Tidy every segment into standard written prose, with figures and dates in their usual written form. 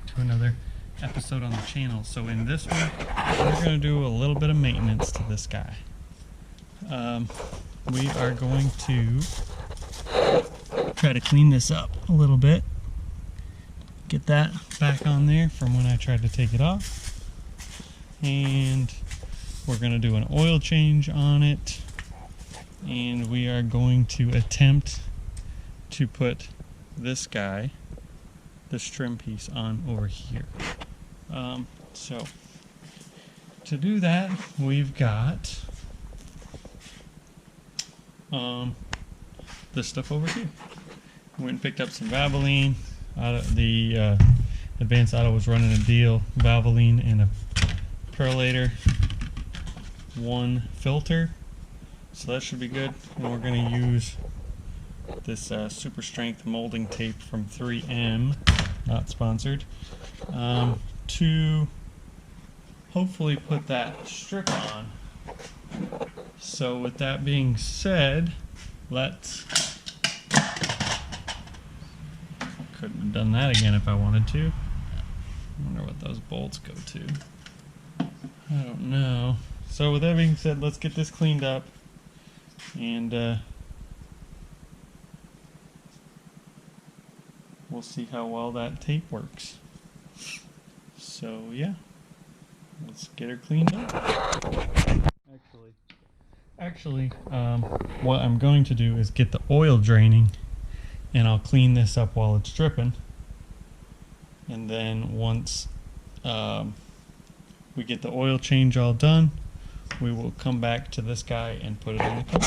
to another episode on the channel. So in this one, we're going to do a little bit of maintenance to this guy. We are going to try to clean this up a little bit. Get that back on there from when I tried to take it off. And we're going to do an oil change on it. And we are going to attempt to put this guy, this trim piece, on over here. So to do that, we've got this stuff over here. Went and picked up some BraveLion. The Advanced Auto was running a deal, BraveLion and a perlator, one filter, so that should be good. And we're going to use this super strength molding tape from 3M, not sponsored, to hopefully put that strip on. So with that being said, let's... Couldn't have done that again if I wanted to. I wonder what those bolts go to. I don't know. So with that being said, let's get this cleaned up and we'll see how well that tape works. So yeah, let's get her cleaned up. Actually, what I'm going to do is get the oil draining, and I'll clean this up while it's dripping. And then once we get the oil change all done, we will come back to this guy and put it in the car.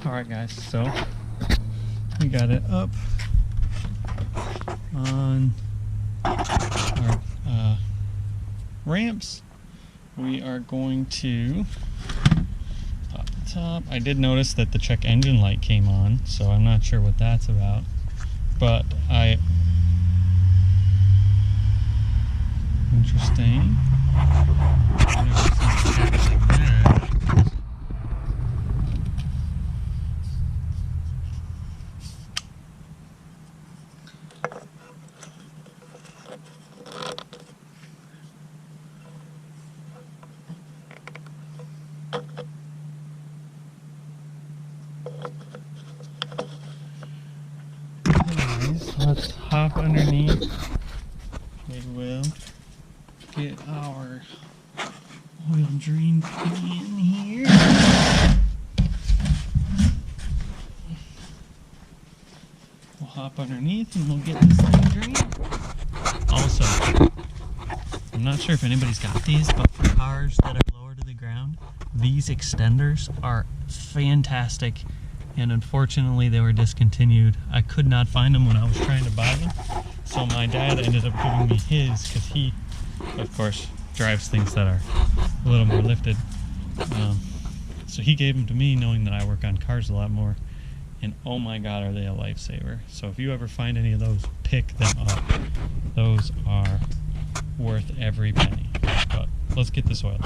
Alright guys, so we got it up on our ramps. We are going to pop the top. I did notice that the check engine light came on, so I'm not sure what that's about, but interesting. I've never seen it like that. Let's hop underneath. We will get our oil drain in here. We'll hop underneath and we'll get this thing drained. Also, I'm not sure if anybody's got these, but for cars that are lower to the ground, these extenders are fantastic. And unfortunately they were discontinued. I could not find them when I was trying to buy them, so my dad ended up giving me his because he, of course, drives things that are a little more lifted. So he gave them to me knowing that I work on cars a lot more, and oh my god, are they a lifesaver. So if you ever find any of those, pick them up. Those are worth every penny. But let's get this oil.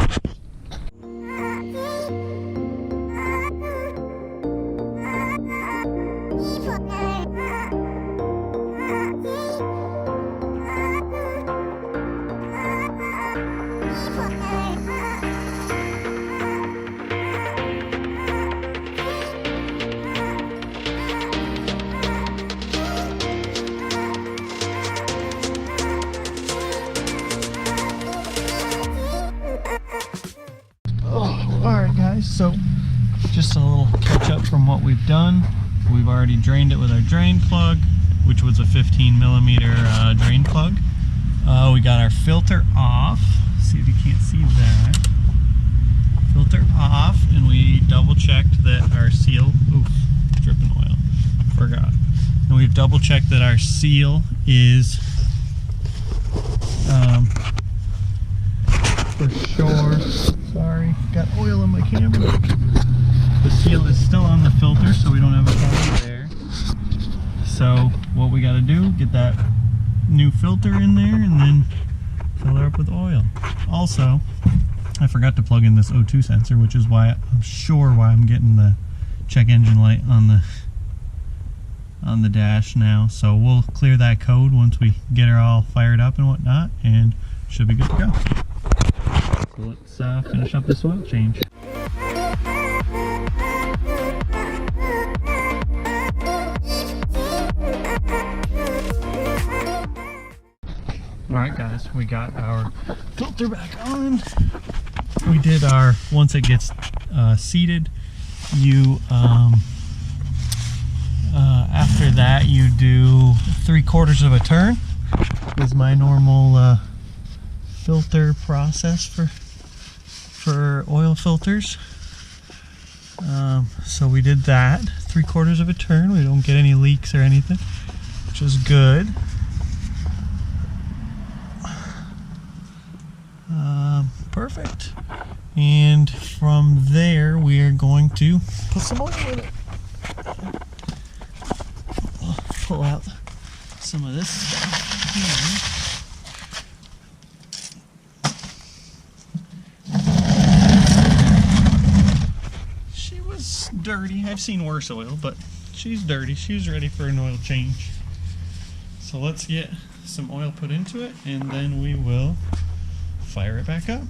Alright guys, so just a little catch up from what we've done. We've already drained it with our drain plug, which was a 15mm drain plug. We got our filter off. See if you can't see that. Filter off, and we double checked that our seal, oof, dripping oil, forgot. And we've double checked that our seal is for sure. Sorry, got oil in my camera. The seal is still on the filter, so we don't have a problem there. So what we got to do, get that new filter in there and then fill her up with oil. Also, I forgot to plug in this O2 sensor, which is why I'm sure why I'm getting the check engine light on the dash now. So we'll clear that code once we get her all fired up and whatnot, and should be good to go. So let's finish up this oil change. Alright guys, we got our filter back on. We did our, once it gets seated, you after that you do 3/4 of a turn is my normal filter process for oil filters. So we did that 3/4 of a turn. We don't get any leaks or anything, which is good. Perfect. And from there we are going to put some oil in it. I'll pull out some of this stuff here. She was dirty. I've seen worse oil, but she's dirty. She's ready for an oil change. So let's get some oil put into it and then we will fire it back up.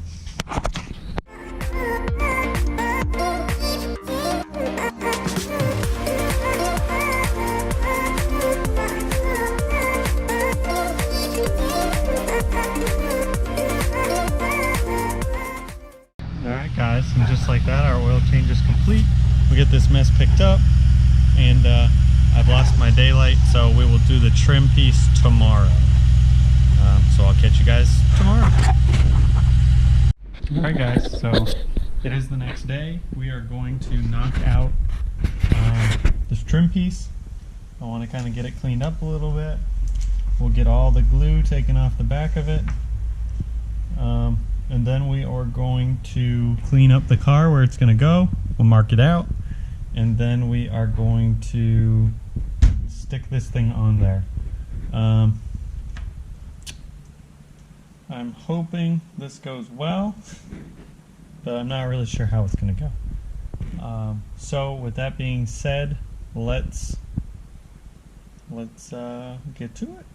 Alright guys, and just like that our oil change is complete. We get this mess picked up, and I've lost my daylight, so we will do the trim piece tomorrow. So I'll catch you guys tomorrow. Alright guys, so it is the next day. We are going to knock out this trim piece. I want to kind of get it cleaned up a little bit. We'll get all the glue taken off the back of it. And then we are going to clean up the car where it's going to go. We'll mark it out. And then we are going to stick this thing on there. I'm hoping this goes well, but I'm not really sure how it's going to go. So with that being said, let's get to it.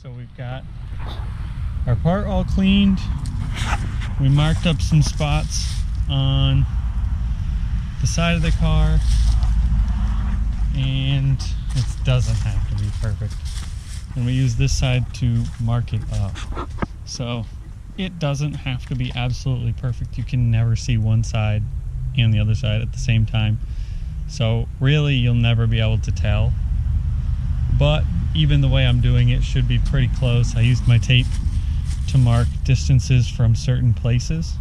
So we've got our part all cleaned. We marked up some spots on the side of the car, and it doesn't have to be perfect. And we use this side to mark it up. So it doesn't have to be absolutely perfect. You can never see one side and the other side at the same time. So really you'll never be able to tell. But even the way I'm doing it should be pretty close. I used my tape to mark distances from certain places,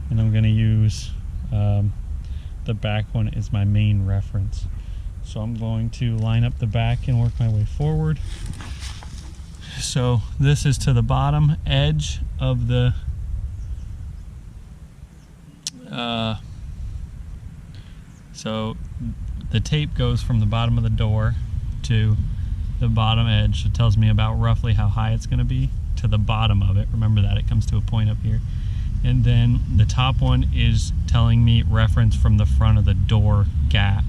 and I'm going to use the back one as my main reference. So I'm going to line up the back and work my way forward. So this is to the bottom edge of the so the tape goes from the bottom of the door to the bottom edge. It tells me about roughly how high it's going to be to the bottom of it. Remember that, it comes to a point up here. And then the top one is telling me reference from the front of the door gap,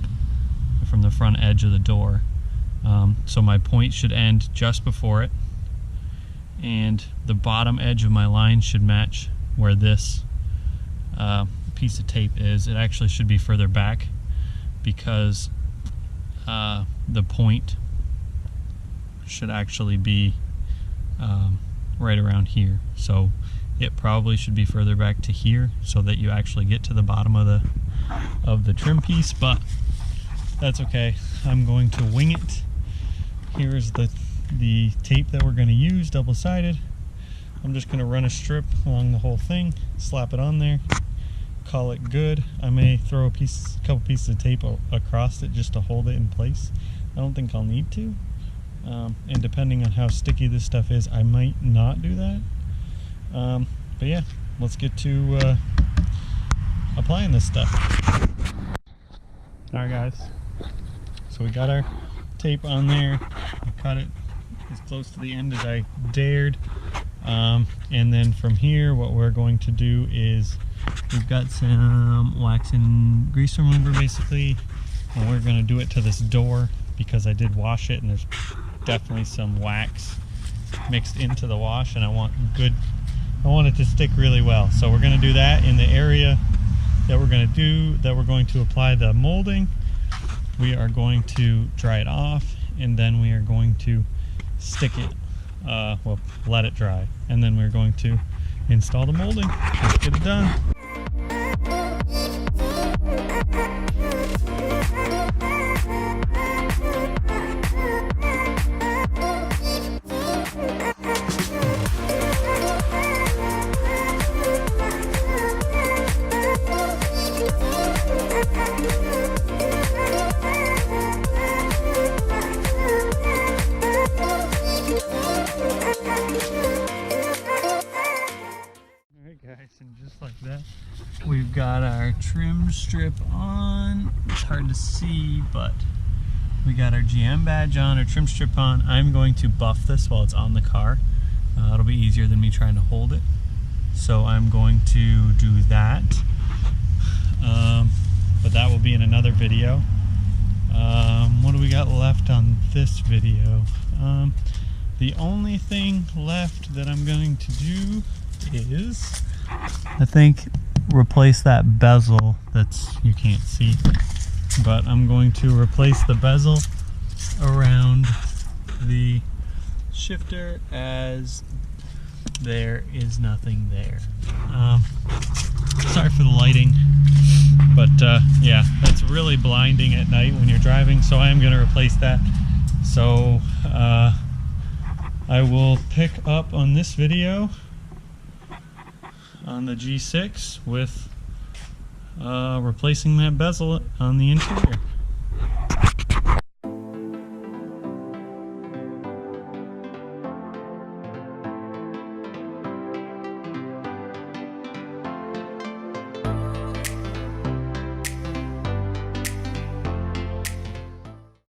from the front edge of the door. So my point should end just before it, and the bottom edge of my line should match where this piece of tape is. It actually should be further back because the point should actually be right around here. So it probably should be further back to here so that you actually get to the bottom of the trim piece, but that's okay. I'm going to wing it. Here is the tape that we're going to use, double-sided. I'm just going to run a strip along the whole thing, slap it on there, call it good. I may throw a couple pieces of tape across it just to hold it in place. I don't think I'll need to. And depending on how sticky this stuff is, I might not do that. But yeah, let's get to applying this stuff. Alright guys, so we got our tape on there. I cut it as close to the end as I dared. And then from here, what we're going to do is we've got some wax and grease remover basically, and we're going to do it to this door because I did wash it and there's definitely some wax mixed into the wash, and I want it to stick really well. So we're going to do that in the area that we're going to apply the molding. We are going to dry it off, and then we are going to stick it, well, let it dry, and then we're going to install the molding. Let's get it done. And just like that, we've got our trim strip on. It's hard to see, but we got our GM badge on, our trim strip on. I'm going to buff this while it's on the car. It'll be easier than me trying to hold it. So I'm going to do that. But that will be in another video. What do we got left on this video? The only thing left that I'm going to do is, I think, replace that bezel you can't see, but I'm going to replace the bezel around the shifter as there is nothing there. Sorry for the lighting, but yeah, that's really blinding at night when you're driving, so I am going to replace that. So I will pick up on this video on the G6 with replacing that bezel on the interior.